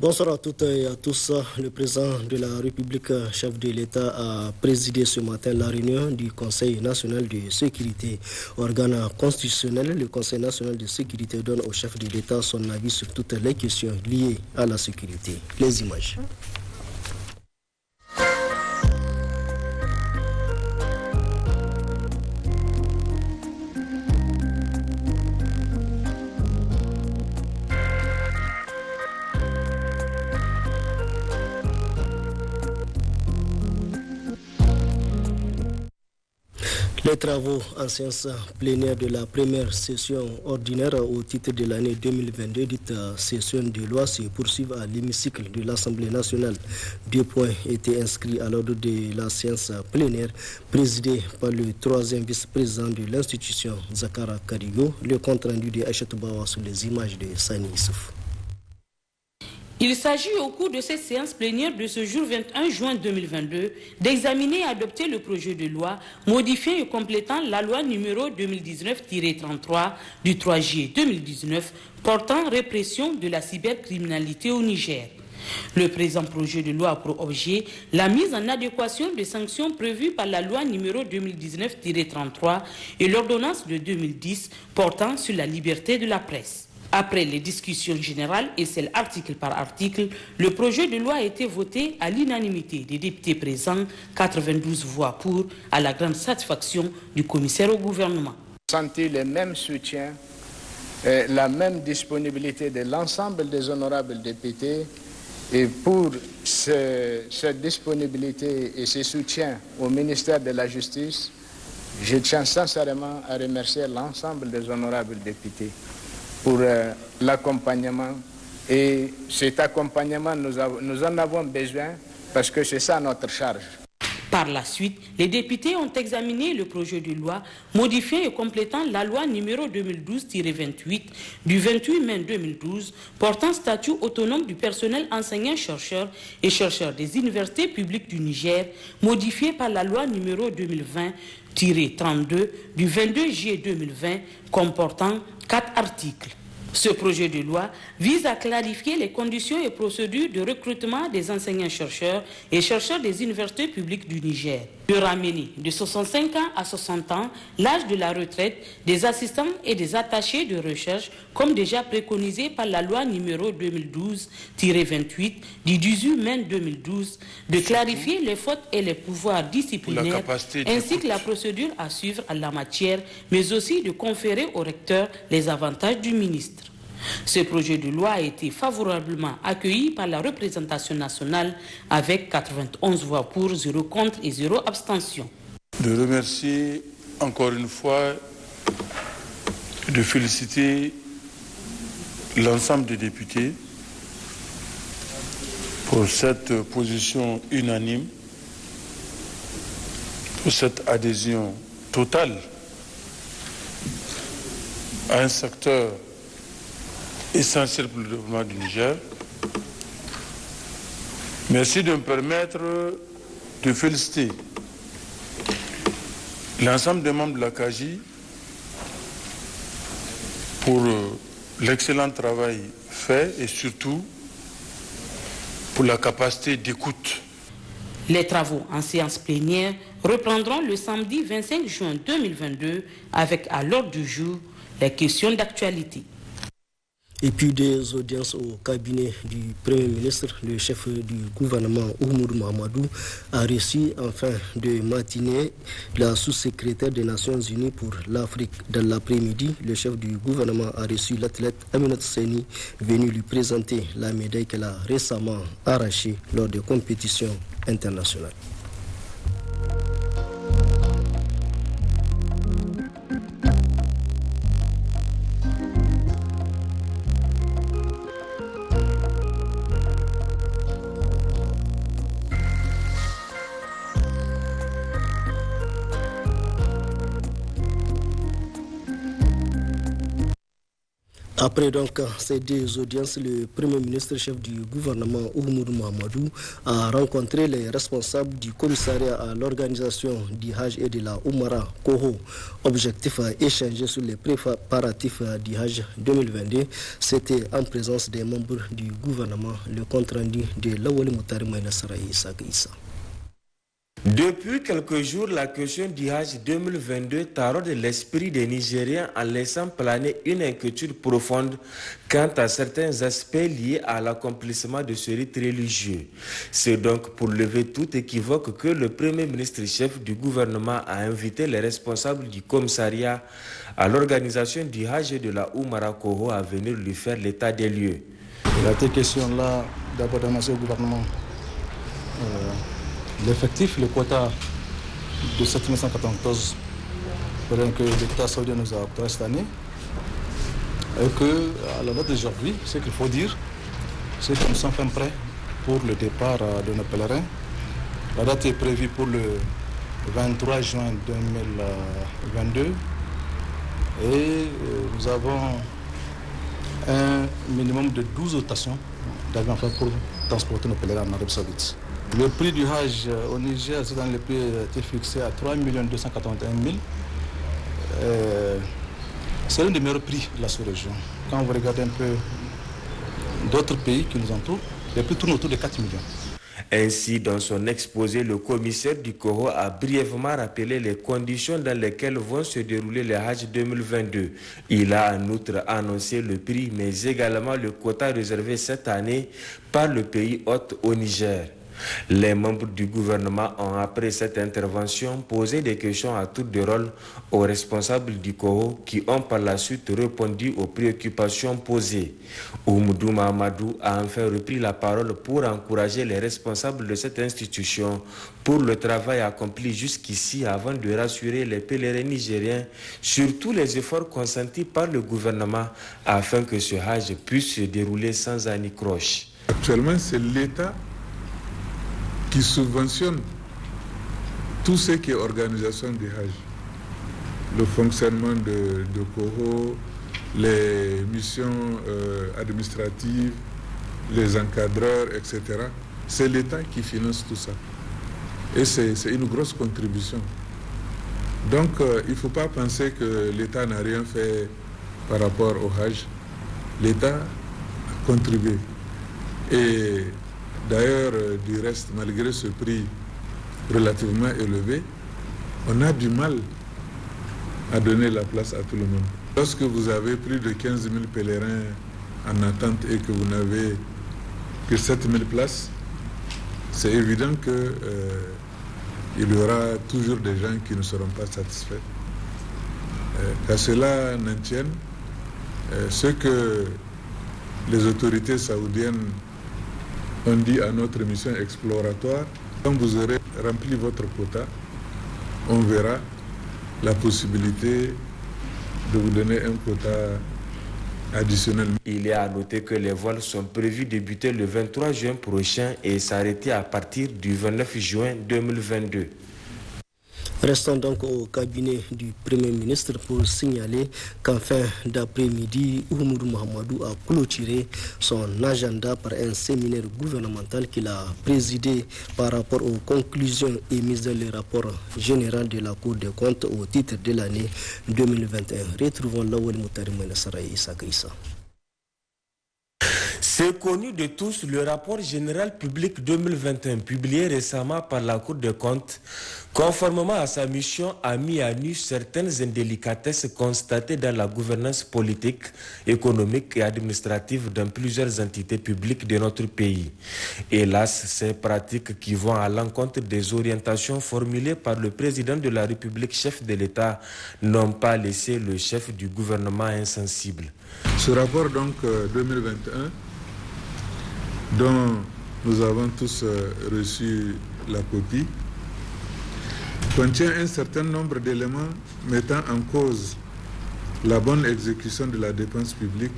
Bonsoir à toutes et à tous. Le président de la République, chef de l'État, a présidé ce matin la réunion du Conseil national de sécurité. Organe constitutionnel, le Conseil national de sécurité donne au chef de l'État son avis sur toutes les questions liées à la sécurité. Les images. Les travaux en séance plénière de la première session ordinaire au titre de l'année 2022, dite session de loi, se poursuivent à l'hémicycle de l'Assemblée nationale. 2 points étaient inscrits à l'ordre de la séance plénière, présidée par le troisième vice-président de l'institution, Zakara Karigo. Le compte rendu de Aïchatou Bawa sur les images de Sani Issouf. Il s'agit au cours de cette séance plénière de ce jour 21 juin 2022 d'examiner et adopter le projet de loi modifiant et complétant la loi numéro 2019-33 du 3 juillet 2019 portant répression de la cybercriminalité au Niger. Le présent projet de loi a pour objet la mise en adéquation des sanctions prévues par la loi numéro 2019-33 et l'ordonnance de 2010 portant sur la liberté de la presse. Après les discussions générales et celles article par article, le projet de loi a été voté à l'unanimité des députés présents, 92 voix pour, à la grande satisfaction du commissaire au gouvernement. Sentir le même soutien, la même disponibilité de l'ensemble des honorables députés et pour cette disponibilité et ce soutien au ministère de la Justice, je tiens sincèrement à remercier l'ensemble des honorables députés pour l'accompagnement. Et cet accompagnement, nous en avons besoin parce que c'est ça notre charge. Par la suite, les députés ont examiné le projet de loi modifiant et complétant la loi numéro 2012-28 du 28 mai 2012 portant statut autonome du personnel enseignant-chercheur et chercheur des universités publiques du Niger, modifié par la loi numéro 2020-32 du 22 juillet 2020 comportant 4 articles. Ce projet de loi vise à clarifier les conditions et procédures de recrutement des enseignants-chercheurs et chercheurs des universités publiques du Niger, de ramener de 65 ans à 60 ans l'âge de la retraite des assistants et des attachés de recherche, comme déjà préconisé par la loi numéro 2012-28 du 18 mai 2012, de clarifier les fautes et les pouvoirs disciplinaires, ainsi que la procédure à suivre en la matière, mais aussi de conférer au recteur les avantages du ministre. Ce projet de loi a été favorablement accueilli par la représentation nationale avec 91 voix pour, 0 contre et 0 abstention. De remercier encore une fois, de féliciter l'ensemble des députés pour cette position unanime, pour cette adhésion totale à un secteur essentiel pour le développement du Niger. Merci de me permettre de féliciter l'ensemble des membres de la CAGI pour l'excellent travail fait et surtout pour la capacité d'écoute. Les travaux en séance plénière reprendront le samedi 25 juin 2022 avec à l'ordre du jour les questions d'actualité. Et puis des audiences au cabinet du Premier ministre, le chef du gouvernement Oumoudou Mahamadou a reçu en fin de matinée la sous-secrétaire des Nations Unies pour l'Afrique. Dans l'après-midi, le chef du gouvernement a reçu l'athlète Aminata Seni, venu lui présenter la médaille qu'elle a récemment arrachée lors des compétitions internationales. Après donc ces deux audiences, le Premier ministre chef du gouvernement Oumoudou Mahamadou a rencontré les responsables du commissariat à l'organisation du Hajj et de la Oumara Koho. Objectif à échanger sur les préparatifs du Hajj 2022. C'était en présence des membres du gouvernement. Le compte rendu de Lawali Moutari Maïnassara Issa Issa. Depuis quelques jours, la question du Hajj 2022 taraude l'esprit des Nigériens en laissant planer une inquiétude profonde quant à certains aspects liés à l'accomplissement de ce rite religieux. C'est donc pour lever tout équivoque que le Premier ministre chef du gouvernement a invité les responsables du commissariat à l'organisation du Hajj et de la Oumara Koho à venir lui faire l'état des lieux. Il a été question là d'abord d'annoncer au gouvernement l'effectif, le quota de 7194 que l'État saoudien nous a octroyé cette année. Et qu'à la date d'aujourd'hui, ce qu'il faut dire, c'est que nous sommes enfin prêts pour le départ de nos pèlerins. La date est prévue pour le 23 juin 2022. Et nous avons un minimum de 12 dotations d'avions pour transporter nos pèlerins en Arabie Saoudite. Le prix du Hajj au Niger, c'est dans le prix a été fixé à 3 281 000. C'est l'un des meilleurs prix de la sous-région. Quand vous regardez un peu d'autres pays qui nous entourent, les prix tournent autour de 4 millions. Ainsi, dans son exposé, le commissaire du Koho a brièvement rappelé les conditions dans lesquelles vont se dérouler les Hajj 2022. Il a en outre annoncé le prix, mais également le quota réservé cette année par le pays hôte au Niger. Les membres du gouvernement ont, après cette intervention, posé des questions à tour de rôle aux responsables du Koho qui ont par la suite répondu aux préoccupations posées. Oumoudou Mahamadou a enfin repris la parole pour encourager les responsables de cette institution pour le travail accompli jusqu'ici avant de rassurer les pèlerins nigériens sur tous les efforts consentis par le gouvernement afin que ce Hajj puisse se dérouler sans anicroche. Actuellement, c'est l'État qui subventionne tout ce qui est organisation du Hajj. Le fonctionnement de Koho, les missions administratives, les encadreurs, etc. C'est l'État qui finance tout ça. Et c'est une grosse contribution. Donc il ne faut pas penser que l'État n'a rien fait par rapport au Hajj. L'État a contribué. Et d'ailleurs, du reste, malgré ce prix relativement élevé, on a du mal à donner la place à tout le monde. Lorsque vous avez plus de 15 000 pèlerins en attente et que vous n'avez que 7 000 places, c'est évident qu'il y aura toujours des gens qui ne seront pas satisfaits. Qu'à cela n'en tienne, ce que les autorités saoudiennes on dit à notre mission exploratoire, quand vous aurez rempli votre quota, on verra la possibilité de vous donner un quota additionnel. Il est à noter que les vols sont prévus débuter le 23 juin prochain et s'arrêter à partir du 29 juin 2022. Restons donc au cabinet du Premier ministre pour signaler qu'en fin d'après-midi, Oumoudou Mahamadou a clôturé son agenda par un séminaire gouvernemental qu'il a présidé par rapport aux conclusions émises dans le rapport général de la Cour des comptes au titre de l'année 2021. Retrouvons Lawal Moutari Maïnassara Issa Issa. C'est connu de tous, le rapport général public 2021 publié récemment par la Cour des comptes, conformément à sa mission, a mis à nu certaines indélicatesses constatées dans la gouvernance politique, économique et administrative dans plusieurs entités publiques de notre pays. Hélas, ces pratiques qui vont à l'encontre des orientations formulées par le président de la République, chef de l'État, n'ont pas laissé le chef du gouvernement insensible. Ce rapport donc 2021, dont nous avons tous reçu la copie, contient un certain nombre d'éléments mettant en cause la bonne exécution de la dépense publique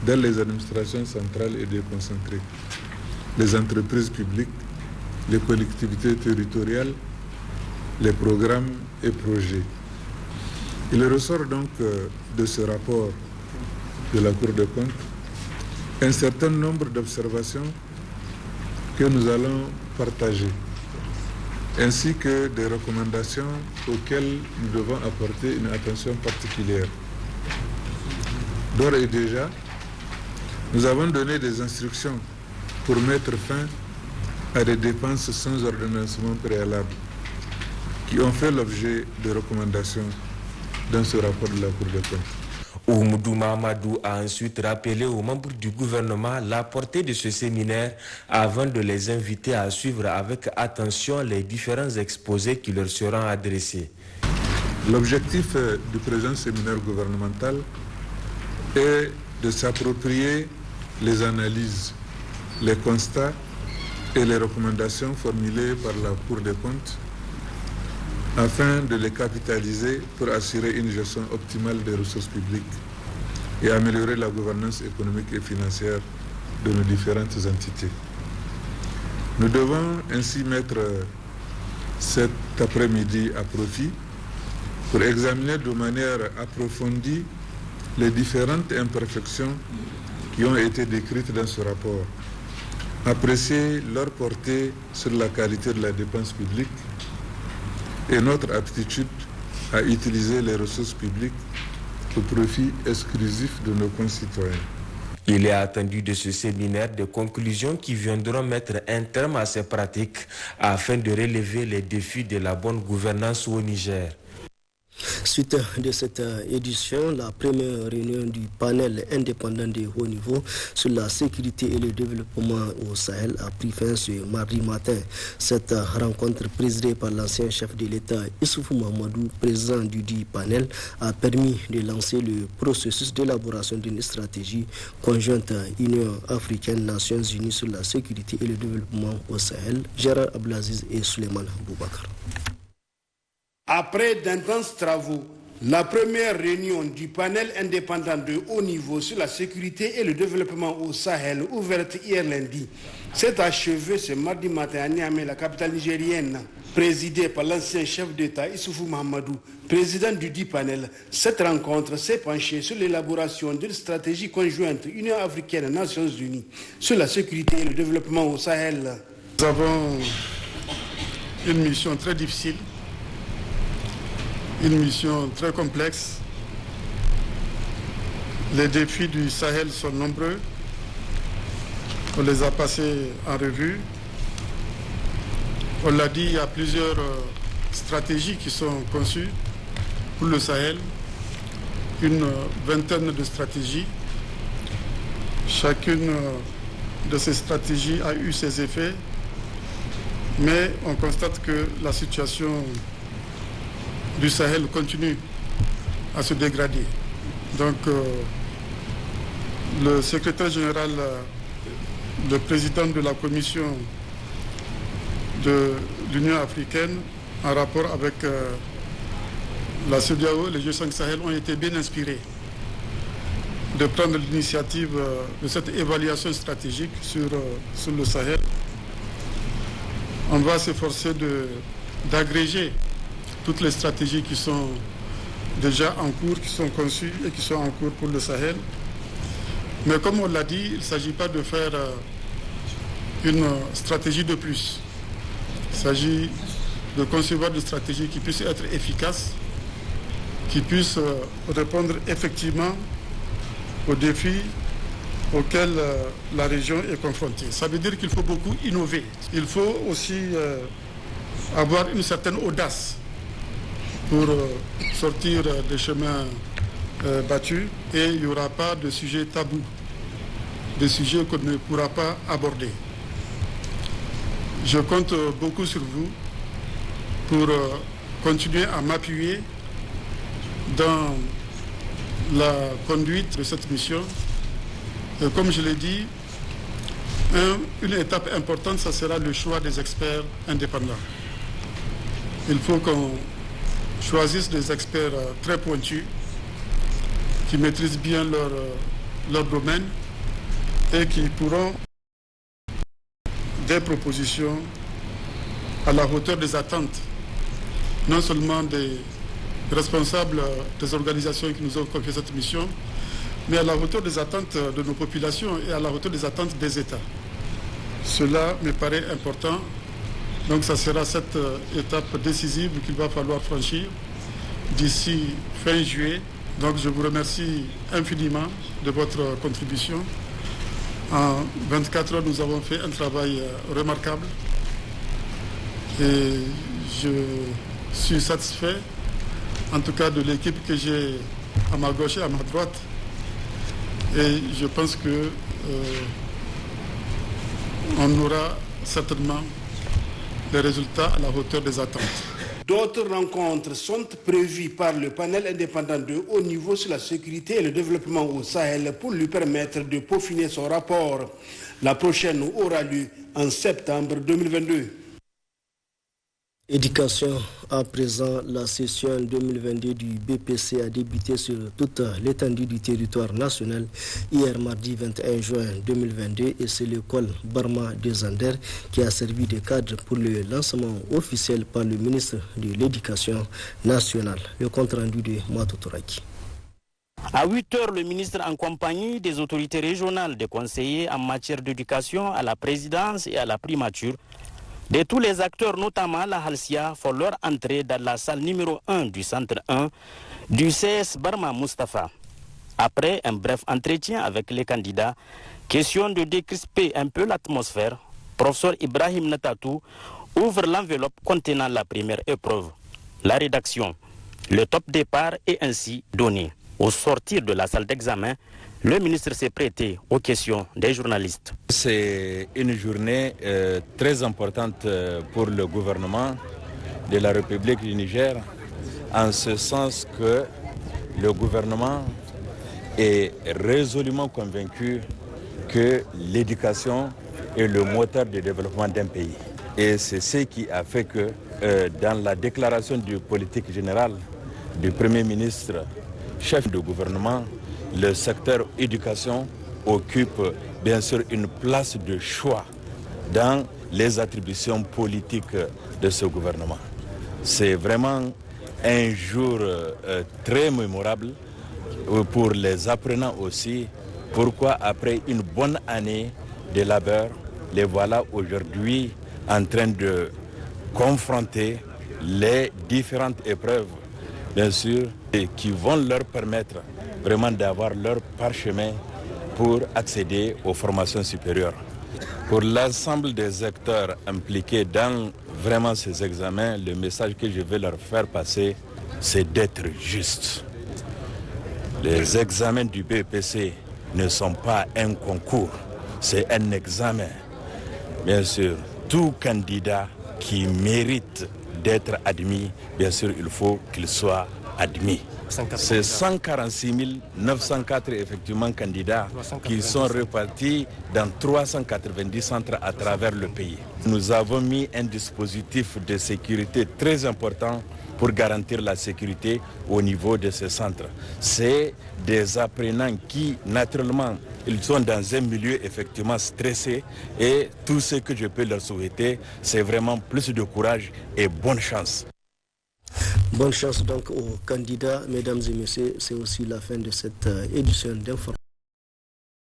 dans les administrations centrales et déconcentrées, les entreprises publiques, les collectivités territoriales, les programmes et projets. Il ressort donc de ce rapport de la Cour des comptes un certain nombre d'observations que nous allons partager, ainsi que des recommandations auxquelles nous devons apporter une attention particulière. D'ores et déjà, nous avons donné des instructions pour mettre fin à des dépenses sans ordonnancement préalable qui ont fait l'objet de recommandations dans ce rapport de la Cour des comptes. Oumoudou Mahamadou a ensuite rappelé aux membres du gouvernement la portée de ce séminaire avant de les inviter à suivre avec attention les différents exposés qui leur seront adressés. L'objectif du présent séminaire gouvernemental est de s'approprier les analyses, les constats et les recommandations formulées par la Cour des comptes afin de les capitaliser pour assurer une gestion optimale des ressources publiques et améliorer la gouvernance économique et financière de nos différentes entités. Nous devons ainsi mettre cet après-midi à profit pour examiner de manière approfondie les différentes imperfections qui ont été décrites dans ce rapport, apprécier leur portée sur la qualité de la dépense publique et notre aptitude à utiliser les ressources publiques au profit exclusif de nos concitoyens. Il est attendu de ce séminaire des conclusions qui viendront mettre un terme à ces pratiques afin de relever les défis de la bonne gouvernance au Niger. Suite de cette édition, la première réunion du panel indépendant de haut niveau sur la sécurité et le développement au Sahel a pris fin ce mardi matin. Cette rencontre présidée par l'ancien chef de l'État Issoufou Mahamadou, président du dit panel, a permis de lancer le processus d'élaboration d'une stratégie conjointe Union africaine-Nations unies sur la sécurité et le développement au Sahel. Gérard Abdelaziz et Suleiman Boubacar. Après d'intenses travaux, la première réunion du panel indépendant de haut niveau sur la sécurité et le développement au Sahel, ouverte hier lundi, s'est achevée ce mardi matin à Niamey, la capitale nigérienne. Présidée par l'ancien chef d'État Issoufou Mahamadou, président du dit panel, cette rencontre s'est penchée sur l'élaboration d'une stratégie conjointe Union africaine-Nations unies sur la sécurité et le développement au Sahel. Nous avons une mission très difficile. Une mission très complexe. Les défis du Sahel sont nombreux. On les a passés en revue. On l'a dit, il y a plusieurs stratégies qui sont conçues pour le Sahel. Une vingtaine de stratégies. Chacune de ces stratégies a eu ses effets. Mais on constate que la situation du Sahel continue à se dégrader. Donc le secrétaire général, le président de la commission de l'Union africaine, en rapport avec la CEDEAO, les G5 Sahel ont été bien inspirés de prendre l'initiative de cette évaluation stratégique sur le Sahel. On va s'efforcer d'agréger toutes les stratégies qui sont déjà en cours, qui sont conçues et qui sont en cours pour le Sahel. Mais comme on l'a dit, il ne s'agit pas de faire une stratégie de plus. Il s'agit de concevoir des stratégies qui puissent être efficaces, qui puissent répondre effectivement aux défis auxquels la région est confrontée. Ça veut dire qu'il faut beaucoup innover. Il faut aussi avoir une certaine audace pour sortir des chemins battus, et il n'y aura pas de sujets tabous, de sujets qu'on ne pourra pas aborder. Je compte beaucoup sur vous pour continuer à m'appuyer dans la conduite de cette mission. Et comme je l'ai dit, une étape importante, ça sera le choix des experts indépendants. Il faut qu'on choisissent des experts très pointus, qui maîtrisent bien leur domaine et qui pourront des propositions à la hauteur des attentes, non seulement des responsables des organisations qui nous ont confié cette mission, mais à la hauteur des attentes de nos populations et à la hauteur des attentes des États. Cela me paraît important. Donc ça sera cette étape décisive qu'il va falloir franchir d'ici fin juillet. Donc je vous remercie infiniment de votre contribution. En 24 heures, nous avons fait un travail remarquable et je suis satisfait, en tout cas de l'équipe que j'ai à ma gauche et à ma droite. Et je pense que on aura certainement des résultats à la hauteur des attentes. D'autres rencontres sont prévues par le panel indépendant de haut niveau sur la sécurité et le développement au Sahel pour lui permettre de peaufiner son rapport. La prochaine aura lieu en septembre 2022. Éducation, à présent, la session 2022 du BPC a débuté sur toute l'étendue du territoire national hier mardi 21 juin 2022 et c'est l'école Barma de Zander qui a servi de cadre pour le lancement officiel par le ministre de l'Éducation nationale. Le compte rendu de Mato Toraki. À 8 heures, le ministre en compagnie des autorités régionales, des conseillers en matière d'éducation à la présidence et à la primature, de tous les acteurs, notamment la Halsia, font leur entrée dans la salle numéro 1 du centre 1 du CS Barma Mustafa. Après un bref entretien avec les candidats, question de décrisper un peu l'atmosphère, professeur Ibrahim Natatou ouvre l'enveloppe contenant la première épreuve. La rédaction. Le top départ est ainsi donné. Au sortir de la salle d'examen, le ministre s'est prêté aux questions des journalistes. C'est une journée très importante pour le gouvernement de la République du Niger, en ce sens que le gouvernement est résolument convaincu que l'éducation est le moteur de développement d'un pays. Et c'est ce qui a fait que dans la déclaration de politique générale du Premier ministre, chef de gouvernement, le secteur éducation occupe bien sûr une place de choix dans les attributions politiques de ce gouvernement. C'est vraiment un jour très mémorable pour les apprenants aussi. Pourquoi après une bonne année de labeur, les voilà aujourd'hui en train de confronter les différentes épreuves, bien sûr, et qui vont leur permettre vraiment d'avoir leur parchemin pour accéder aux formations supérieures. Pour l'ensemble des acteurs impliqués dans vraiment ces examens, le message que je vais leur faire passer, c'est d'être juste. Les examens du BPC ne sont pas un concours, c'est un examen. Bien sûr, tout candidat qui mérite d'être admis, bien sûr, il faut qu'il soit admis. C'est 146 904 effectivement candidats qui sont répartis dans 390 centres à travers le pays. Nous avons mis un dispositif de sécurité très important pour garantir la sécurité au niveau de ces centres. C'est des apprenants qui, naturellement, ils sont dans un milieu effectivement stressé et tout ce que je peux leur souhaiter, c'est vraiment plus de courage et bonne chance. Bonne chance donc aux candidats, mesdames et messieurs. C'est aussi la fin de cette édition d'information.